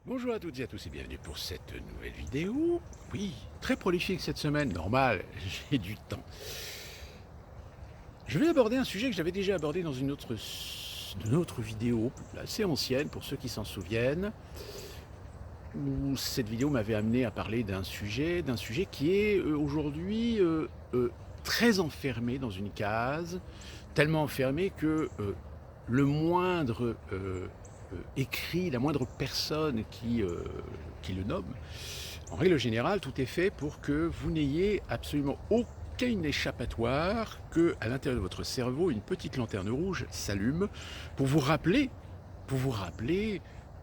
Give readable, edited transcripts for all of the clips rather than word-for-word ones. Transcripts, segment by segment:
Bonjour à toutes et à tous et bienvenue pour cette nouvelle vidéo. Oui, très prolifique cette semaine, normal, j'ai du temps. Je vais aborder un sujet que j'avais déjà abordé dans une autre vidéo, assez ancienne pour ceux qui s'en souviennent, où cette vidéo m'avait amené à parler d'un sujet qui est aujourd'hui très enfermé dans une case, tellement enfermé que le moindre écrit, la moindre personne qui le nomme, en règle générale, tout est fait pour que vous n'ayez absolument aucun échappatoire, que à l'intérieur de votre cerveau, une petite lanterne rouge s'allume pour vous rappeler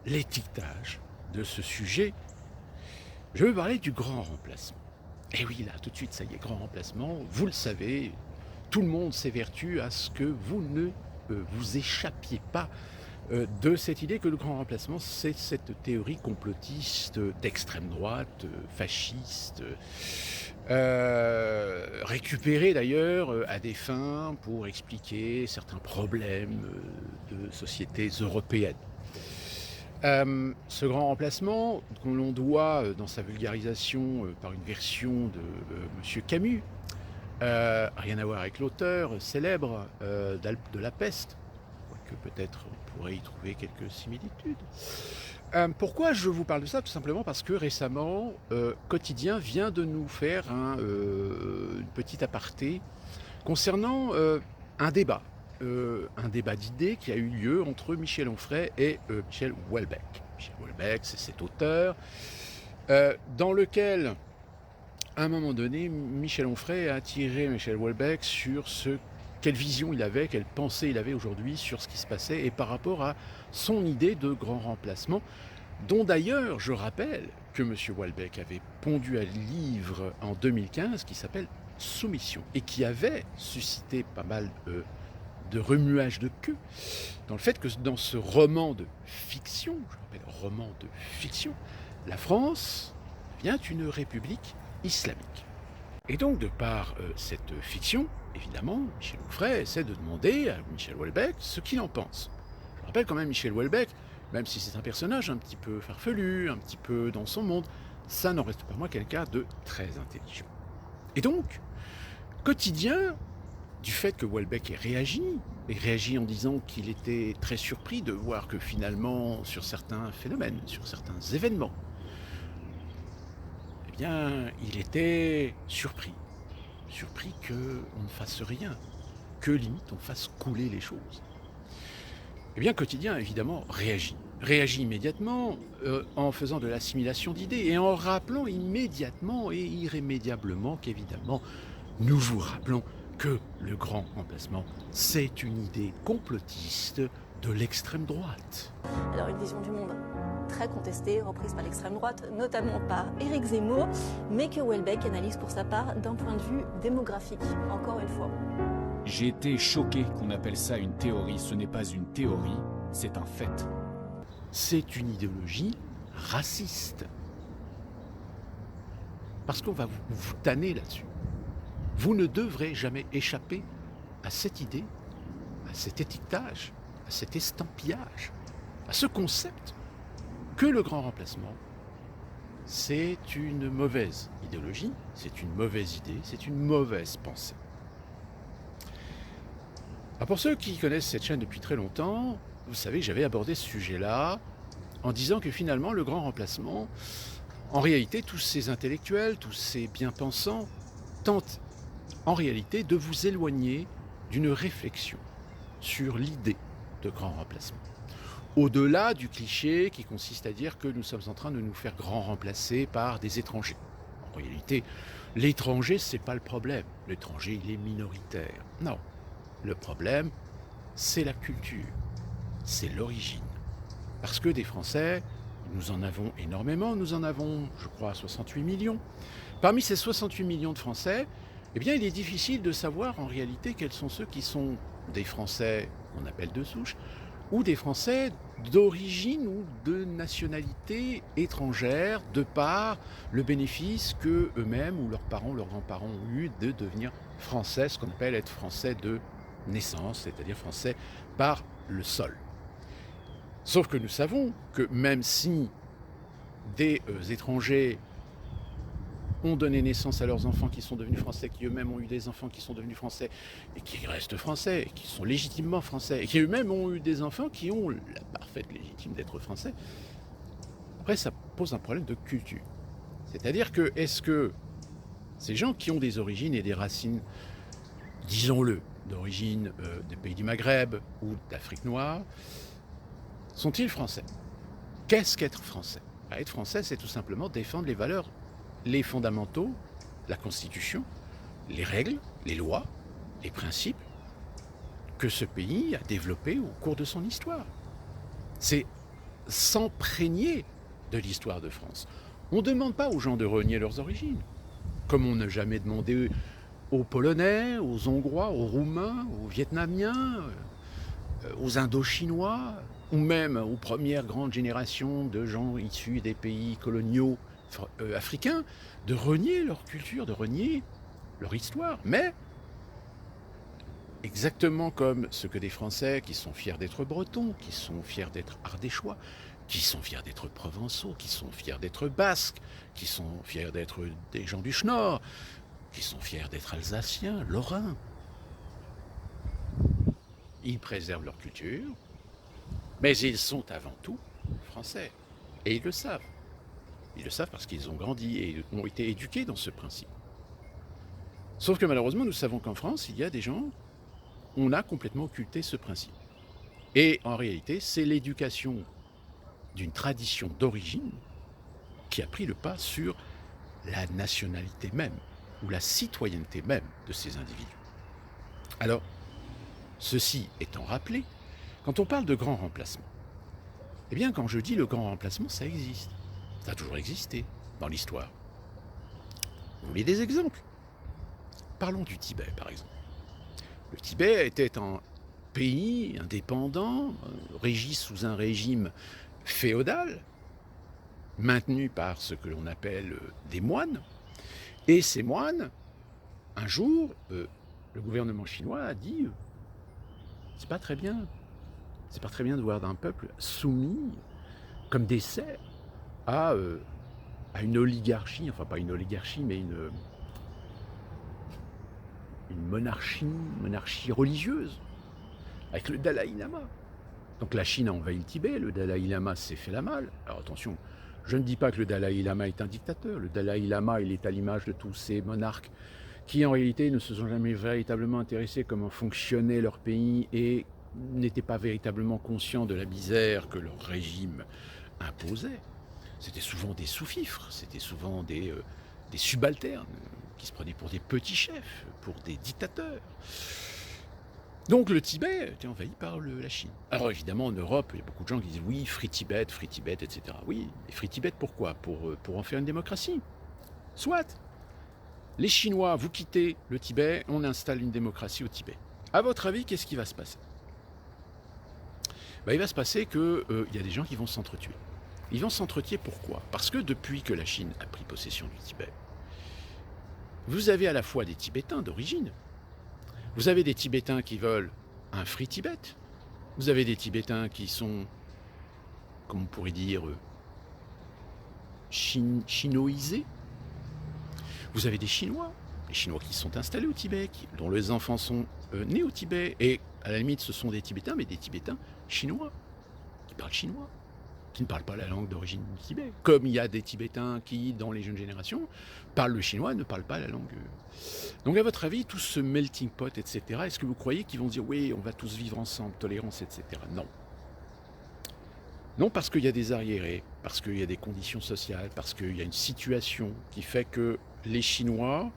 l'étiquetage de ce sujet. Je veux parler du grand remplacement. Et oui, là, tout de suite, ça y est, grand remplacement, vous le savez, tout le monde s'évertue à ce que vous ne vous échappiez pas de cette idée que le grand remplacement, c'est cette théorie complotiste d'extrême droite, fasciste, récupérée d'ailleurs à des fins pour expliquer certains problèmes de sociétés européennes. Ce grand remplacement, qu'on l'on doit dans sa vulgarisation par une version de Monsieur Camus, rien à voir avec l'auteur célèbre de La Peste, que peut-être on pourrait y trouver quelques similitudes. Pourquoi je vous parle de ça? Tout simplement parce que récemment, Quotidien vient de nous faire une petite aparté concernant un débat d'idées qui a eu lieu entre Michel Onfray et Michel Houellebecq. Michel Houellebecq, c'est cet auteur dans lequel, à un moment donné, Michel Onfray a attiré Michel Houellebecq sur quelle vision il avait, quelle pensée il avait aujourd'hui sur ce qui se passait et par rapport à son idée de grand remplacement, dont d'ailleurs je rappelle que M. Houellebecq avait pondu un livre en 2015 qui s'appelle Soumission et qui avait suscité pas mal de remuage de queue dans le fait que dans ce roman de fiction, je rappelle roman de fiction, la France devient une république islamique. Et donc, de par cette fiction, évidemment, Michel Onfray essaie de demander à Michel Houellebecq ce qu'il en pense. Je rappelle quand même Michel Houellebecq, même si c'est un personnage un petit peu farfelu, un petit peu dans son monde, ça n'en reste pas moins quelqu'un de très intelligent. Et donc, Quotidien, du fait que Houellebecq ait réagi en disant qu'il était très surpris de voir que finalement, sur certains phénomènes, sur certains événements, eh bien, il était surpris qu'on ne fasse rien, que limite on fasse couler les choses. Eh bien, Quotidien, évidemment, réagit immédiatement en faisant de l'assimilation d'idées et en rappelant immédiatement et irrémédiablement qu'évidemment, nous vous rappelons que le grand remplacement, c'est une idée complotiste de l'extrême droite. Alors une vision du monde très contestée, reprise par l'extrême droite, notamment par Éric Zemmour, mais que Houellebecq analyse pour sa part d'un point de vue démographique, encore une fois. J'ai été choqué qu'on appelle ça une théorie. Ce n'est pas une théorie, c'est un fait. C'est une idéologie raciste. Parce qu'on va vous tanner là-dessus. Vous ne devrez jamais échapper à cette idée, à cet étiquetage, à cet estampillage, à ce concept que le grand remplacement, c'est une mauvaise idéologie, c'est une mauvaise idée, c'est une mauvaise pensée. Alors pour ceux qui connaissent cette chaîne depuis très longtemps, vous savez que j'avais abordé ce sujet-là en disant que finalement le grand remplacement, en réalité tous ces intellectuels, tous ces bien-pensants tentent en réalité de vous éloigner d'une réflexion sur l'idée de grand remplacement. Au-delà du cliché qui consiste à dire que nous sommes en train de nous faire grand remplacer par des étrangers. En réalité, l'étranger, c'est pas le problème. L'étranger, il est minoritaire. Non. Le problème, c'est la culture. C'est l'origine. Parce que des Français, nous en avons énormément. Nous en avons, je crois, 68 millions. Parmi ces 68 millions de Français, eh bien, il est difficile de savoir en réalité quels sont ceux qui sont des Français qu'on appelle de souche, ou des Français d'origine ou de nationalité étrangère, de par le bénéfice que eux-mêmes ou leurs parents, leurs grands-parents ont eu de devenir français, ce qu'on appelle être français de naissance, c'est-à-dire français par le sol. Sauf que nous savons que même si des étrangers ont donné naissance à leurs enfants qui sont devenus français, qui eux-mêmes ont eu des enfants qui sont devenus français, et qui restent français, et qui sont légitimement français, et qui eux-mêmes ont eu des enfants qui ont la parfaite légitime d'être français. Après, ça pose un problème de culture. C'est-à-dire que, est-ce que ces gens qui ont des origines et des racines, disons-le, d'origine des pays du Maghreb ou d'Afrique noire, sont-ils français? Qu'est-ce qu'être français? Être français, c'est tout simplement défendre les valeurs, les fondamentaux, la Constitution, les règles, les lois, les principes que ce pays a développés au cours de son histoire. C'est s'imprégner de l'histoire de France. On ne demande pas aux gens de renier leurs origines, comme on n'a jamais demandé aux Polonais, aux Hongrois, aux Roumains, aux Vietnamiens, aux Indochinois, ou même aux premières grandes générations de gens issus des pays coloniaux africains, de renier leur culture, de renier leur histoire. Mais, exactement comme ce que des Français qui sont fiers d'être bretons, qui sont fiers d'être ardéchois, qui sont fiers d'être provençaux, qui sont fiers d'être basques, qui sont fiers d'être des gens du Schnorr, qui sont fiers d'être alsaciens, lorrains. Ils préservent leur culture, mais ils sont avant tout français. Et ils le savent. Ils le savent parce qu'ils ont grandi et ont été éduqués dans ce principe. Sauf que malheureusement, nous savons qu'en France, il y a des gens, on a complètement occulté ce principe. Et en réalité, c'est l'éducation d'une tradition d'origine qui a pris le pas sur la nationalité même, ou la citoyenneté même de ces individus. Alors, ceci étant rappelé, quand on parle de grand remplacement, eh bien, quand je dis le grand remplacement, ça existe. Ça a toujours existé dans l'histoire. Vous voulez des exemples? Parlons du Tibet, par exemple. Le Tibet était un pays indépendant, régi sous un régime féodal, maintenu par ce que l'on appelle des moines. Et ces moines, un jour, le gouvernement chinois a dit « c'est pas très bien. C'est pas très bien de voir d'un peuple soumis, comme des serfs, à une oligarchie, enfin pas une oligarchie, mais une monarchie religieuse, avec le Dalai Lama. » Donc la Chine a envahi le Tibet, le Dalai Lama s'est fait la malle. Alors attention, je ne dis pas que le Dalai Lama est un dictateur. Le Dalai Lama, il est à l'image de tous ces monarques qui en réalité ne se sont jamais véritablement intéressés comment fonctionnait leur pays et n'étaient pas véritablement conscients de la misère que leur régime imposait. C'était souvent des sous-fifres, c'était souvent des subalternes qui se prenaient pour des petits chefs, pour des dictateurs. Donc le Tibet était envahi par la Chine. Alors évidemment en Europe, il y a beaucoup de gens qui disent oui, Free Tibet, etc. Oui, et Free Tibet pourquoi? Pour en faire une démocratie. Soit. Les Chinois, vous quittez le Tibet, on installe une démocratie au Tibet. À votre avis, qu'est-ce qui va se passer? Il va se passer qu'il y a des gens qui vont s'entretuer. Ils vont s'entretuer pourquoi? Parce que depuis que la Chine a pris possession du Tibet, vous avez à la fois des Tibétains d'origine, vous avez des Tibétains qui veulent un Free Tibet, vous avez des Tibétains qui sont, comme on pourrait dire, chinoisés. Vous avez des Chinois, les Chinois qui sont installés au Tibet, dont les enfants sont nés au Tibet, et à la limite ce sont des Tibétains, mais des Tibétains chinois, qui parlent chinois, qui ne parlent pas la langue d'origine du Tibet. Comme il y a des Tibétains qui, dans les jeunes générations, parlent le chinois, ne parlent pas la langue. Donc à votre avis, tout ce melting pot, etc., est-ce que vous croyez qu'ils vont dire « oui, on va tous vivre ensemble, tolérance, etc. » Non. Non, parce qu'il y a des arriérés, parce qu'il y a des conditions sociales, parce qu'il y a une situation qui fait que les Chinois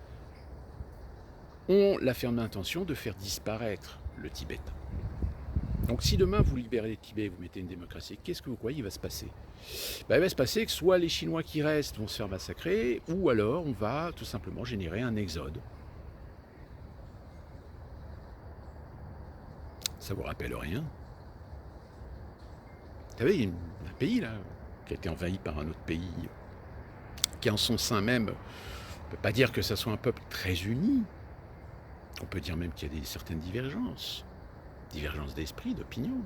ont la ferme intention de faire disparaître le Tibet. Donc si demain vous libérez le Tibet, vous mettez une démocratie, qu'est-ce que vous croyez il va se passer? Il va se passer que soit les Chinois qui restent vont se faire massacrer, ou alors on va tout simplement générer un exode. Ça vous rappelle rien? Vous savez, il y a un pays là, qui a été envahi par un autre pays, qui en son sein même, on ne peut pas dire que ça soit un peuple très uni. On peut dire même qu'il y a certaines divergences d'esprit, d'opinion.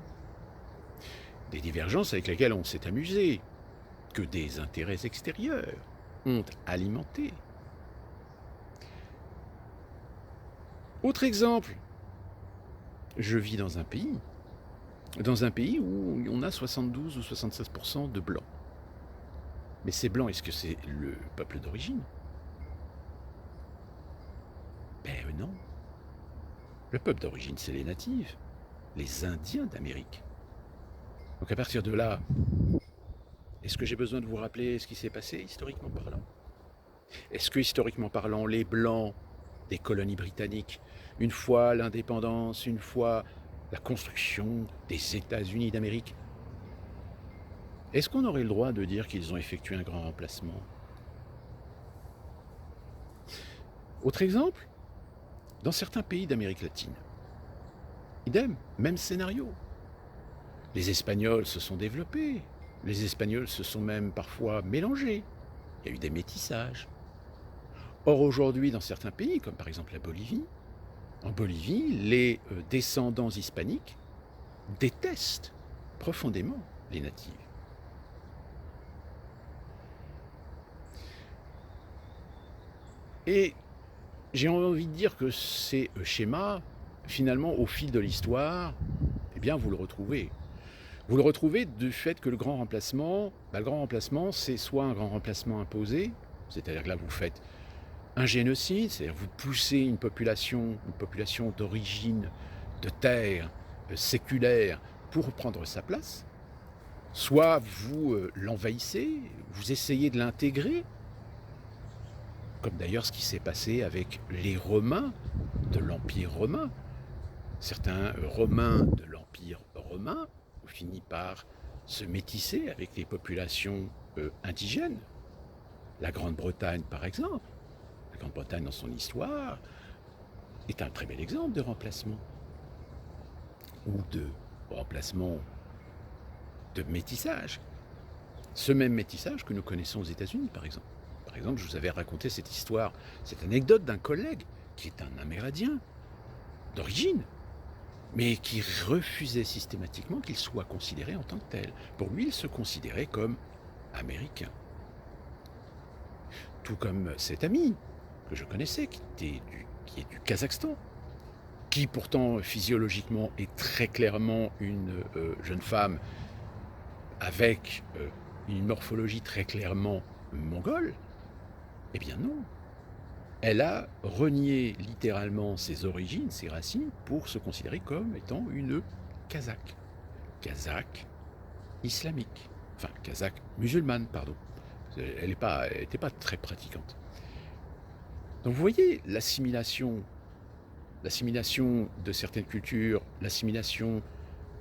Des divergences avec lesquelles on s'est amusé. que des intérêts extérieurs ont alimenté. Autre exemple, je vis dans un pays où on a 72 ou 76% de blancs. Mais ces blancs, est-ce que c'est le peuple d'origine? Ben non. Le peuple d'origine, c'est les natifs, les Indiens d'Amérique. Donc à partir de là, est-ce que j'ai besoin de vous rappeler ce qui s'est passé historiquement parlant? Est-ce que historiquement parlant, les Blancs des colonies britanniques, une fois l'indépendance, une fois la construction des États-Unis d'Amérique, est-ce qu'on aurait le droit de dire qu'ils ont effectué un grand remplacement? Autre exemple, dans certains pays d'Amérique latine, idem, même scénario. Les Espagnols se sont développés, les Espagnols se sont même parfois mélangés, il y a eu des métissages. Or aujourd'hui, dans certains pays, comme par exemple la Bolivie, en Bolivie, les descendants hispaniques détestent profondément les natifs. Et j'ai envie de dire que ces schémas, finalement, au fil de l'histoire, eh bien, vous le retrouvez. Vous le retrouvez du fait que le grand remplacement, c'est soit un grand remplacement imposé, c'est-à-dire que là, vous faites un génocide, c'est-à-dire vous poussez une population d'origine, de terre, séculaire, pour prendre sa place, soit vous l'envahissez, vous essayez de l'intégrer, comme d'ailleurs ce qui s'est passé avec les Romains de l'Empire romain. Certains Romains de l'Empire romain ont fini par se métisser avec les populations indigènes. La Grande-Bretagne, par exemple, la Grande-Bretagne dans son histoire est un très bel exemple de remplacement, ou de remplacement de métissage. Ce même métissage que nous connaissons aux États-Unis, par exemple. Par exemple, je vous avais raconté cette histoire, cette anecdote d'un collègue qui est un Amérindien d'origine, mais qui refusait systématiquement qu'il soit considéré en tant que tel. Pour lui, il se considérait comme américain. Tout comme cet ami que je connaissais, qui est du Kazakhstan, qui pourtant physiologiquement est très clairement une jeune femme avec une morphologie très clairement mongole. Eh bien non. Elle a renié littéralement ses origines, ses racines, pour se considérer comme étant une Kazakh. Kazakh islamique. Enfin, Kazakh musulmane, pardon. Elle n'était pas très pratiquante. Donc vous voyez l'assimilation de certaines cultures, l'assimilation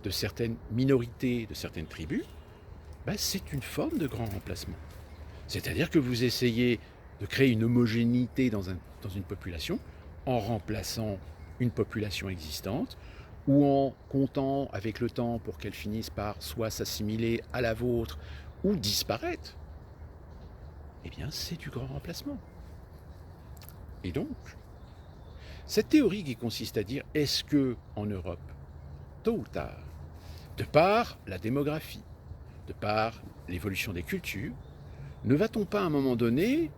de certaines minorités, de certaines tribus, c'est une forme de grand remplacement. C'est-à-dire que vous essayez de créer une homogénéité dans une population en remplaçant une population existante ou en comptant avec le temps pour qu'elle finisse par soit s'assimiler à la vôtre ou disparaître. Eh bien, c'est du grand remplacement. Et donc, cette théorie qui consiste à dire est-ce que en Europe, tôt ou tard, de par la démographie, de par l'évolution des cultures, ne va-t-on pas à un moment donné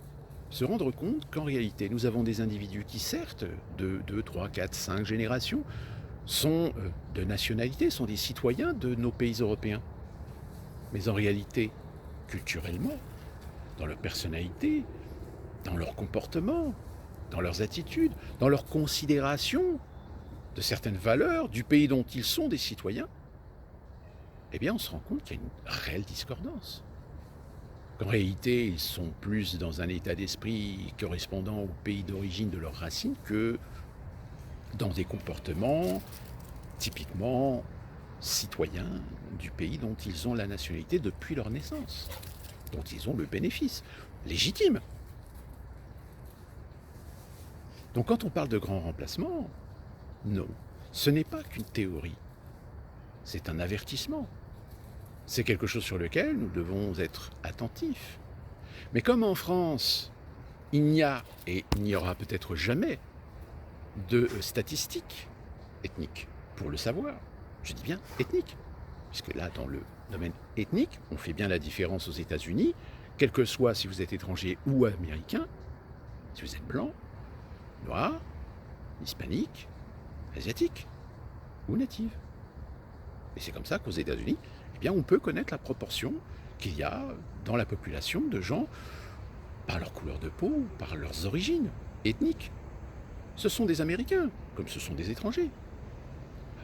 se rendre compte qu'en réalité, nous avons des individus qui, certes, de 2, 3, 4, 5 générations, sont de nationalité, sont des citoyens de nos pays européens. Mais en réalité, culturellement, dans leur personnalité, dans leur comportement, dans leurs attitudes, dans leur considération de certaines valeurs du pays dont ils sont des citoyens, eh bien on se rend compte qu'il y a une réelle discordance. Qu'en réalité, ils sont plus dans un état d'esprit correspondant au pays d'origine de leurs racines que dans des comportements typiquement citoyens du pays dont ils ont la nationalité depuis leur naissance, dont ils ont le bénéfice légitime. Donc quand on parle de grand remplacement, non, ce n'est pas qu'une théorie, c'est un avertissement. C'est quelque chose sur lequel nous devons être attentifs. Mais comme en France, il n'y a et il n'y aura peut-être jamais de statistiques ethniques pour le savoir, je dis bien ethniques, puisque là, dans le domaine ethnique, on fait bien la différence aux États-Unis, quel que soit si vous êtes étranger ou américain, si vous êtes blanc, noir, hispanique, asiatique ou native. Et c'est comme ça qu'aux États-Unis, eh bien, on peut connaître la proportion qu'il y a dans la population de gens par leur couleur de peau, par leurs origines ethniques. Ce sont des Américains, comme ce sont des étrangers.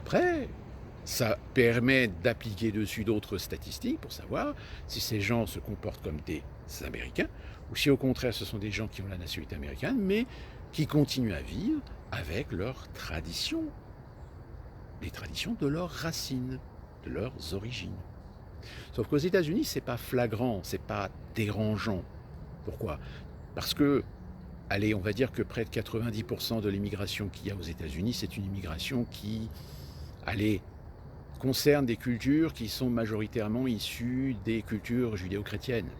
Après, ça permet d'appliquer dessus d'autres statistiques pour savoir si ces gens se comportent comme des Américains ou si au contraire ce sont des gens qui ont la nationalité américaine mais qui continuent à vivre avec leurs traditions, les traditions de leurs racines, de leurs origines. Sauf qu'aux États-Unis, c'est pas flagrant, c'est pas dérangeant. Pourquoi? Parce que, allez, on va dire que près de 90% de l'immigration qu'il y a aux États-Unis, c'est une immigration qui, allez, concerne des cultures qui sont majoritairement issues des cultures judéo-chrétiennes.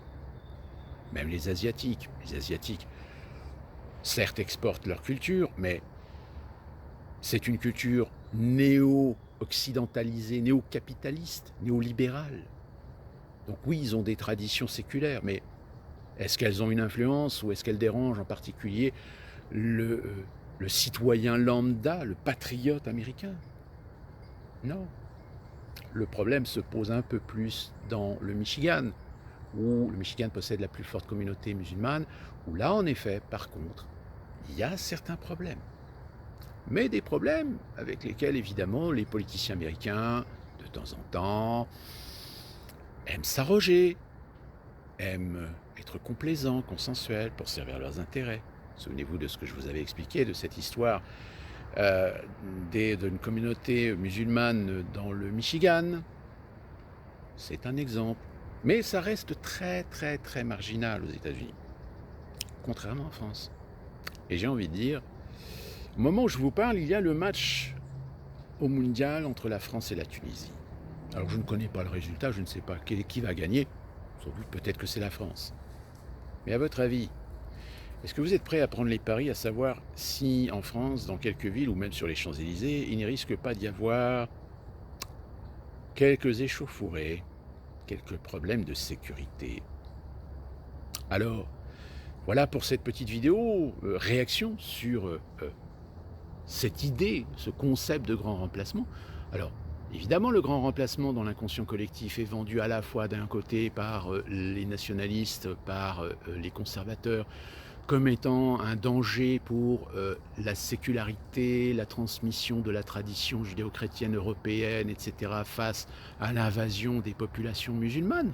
Même les Asiatiques. Les Asiatiques, certes, exportent leur culture, mais c'est une culture néo-occidentalisée, néo-capitaliste, néolibérale. Donc oui, ils ont des traditions séculaires, mais est-ce qu'elles ont une influence ou est-ce qu'elles dérangent en particulier le citoyen lambda, le patriote américain? Non. Le problème se pose un peu plus dans le Michigan, où le Michigan possède la plus forte communauté musulmane, où là, en effet, par contre, il y a certains problèmes. Mais des problèmes avec lesquels, évidemment, les politiciens américains, de temps en temps, aiment s'arroger, aiment être complaisants, consensuels, pour servir leurs intérêts. Souvenez-vous de ce que je vous avais expliqué, de cette histoire d'une communauté musulmane dans le Michigan. C'est un exemple. Mais ça reste très, très, très marginal aux États-Unis, contrairement en France. Et j'ai envie de dire, au moment où je vous parle, il y a le match au mondial entre la France et la Tunisie. Alors je ne connais pas le résultat, je ne sais pas qui va gagner. Sans doute peut-être que c'est la France. Mais à votre avis, est-ce que vous êtes prêt à prendre les paris, à savoir si en France, dans quelques villes ou même sur les Champs-Élysées, il ne risque pas d'y avoir quelques échauffourées, quelques problèmes de sécurité? Alors, voilà pour cette petite vidéo, réaction sur cette idée, ce concept de grand remplacement. Alors, évidemment, le grand remplacement dans l'inconscient collectif est vendu à la fois d'un côté par les nationalistes, par les conservateurs, comme étant un danger pour la sécularité, la transmission de la tradition judéo-chrétienne européenne, etc., face à l'invasion des populations musulmanes.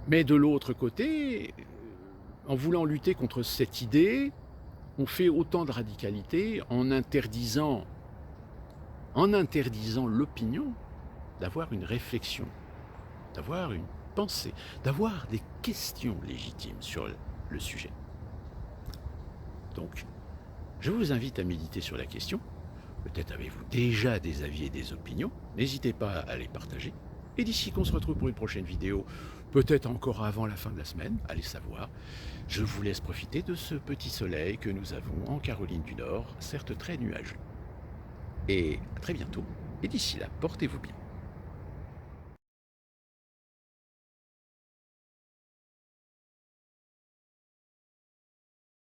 Mais de l'autre côté, en voulant lutter contre cette idée, on fait autant de radicalité en interdisant l'opinion d'avoir une réflexion, d'avoir une pensée, d'avoir des questions légitimes sur le sujet. Donc, je vous invite à méditer sur la question. Peut-être avez-vous déjà des avis et des opinions. N'hésitez pas à les partager. Et d'ici qu'on se retrouve pour une prochaine vidéo, peut-être encore avant la fin de la semaine, allez savoir, je vous laisse profiter de ce petit soleil que nous avons en Caroline du Nord, certes très nuageux. Et à très bientôt. Et d'ici là, portez-vous bien.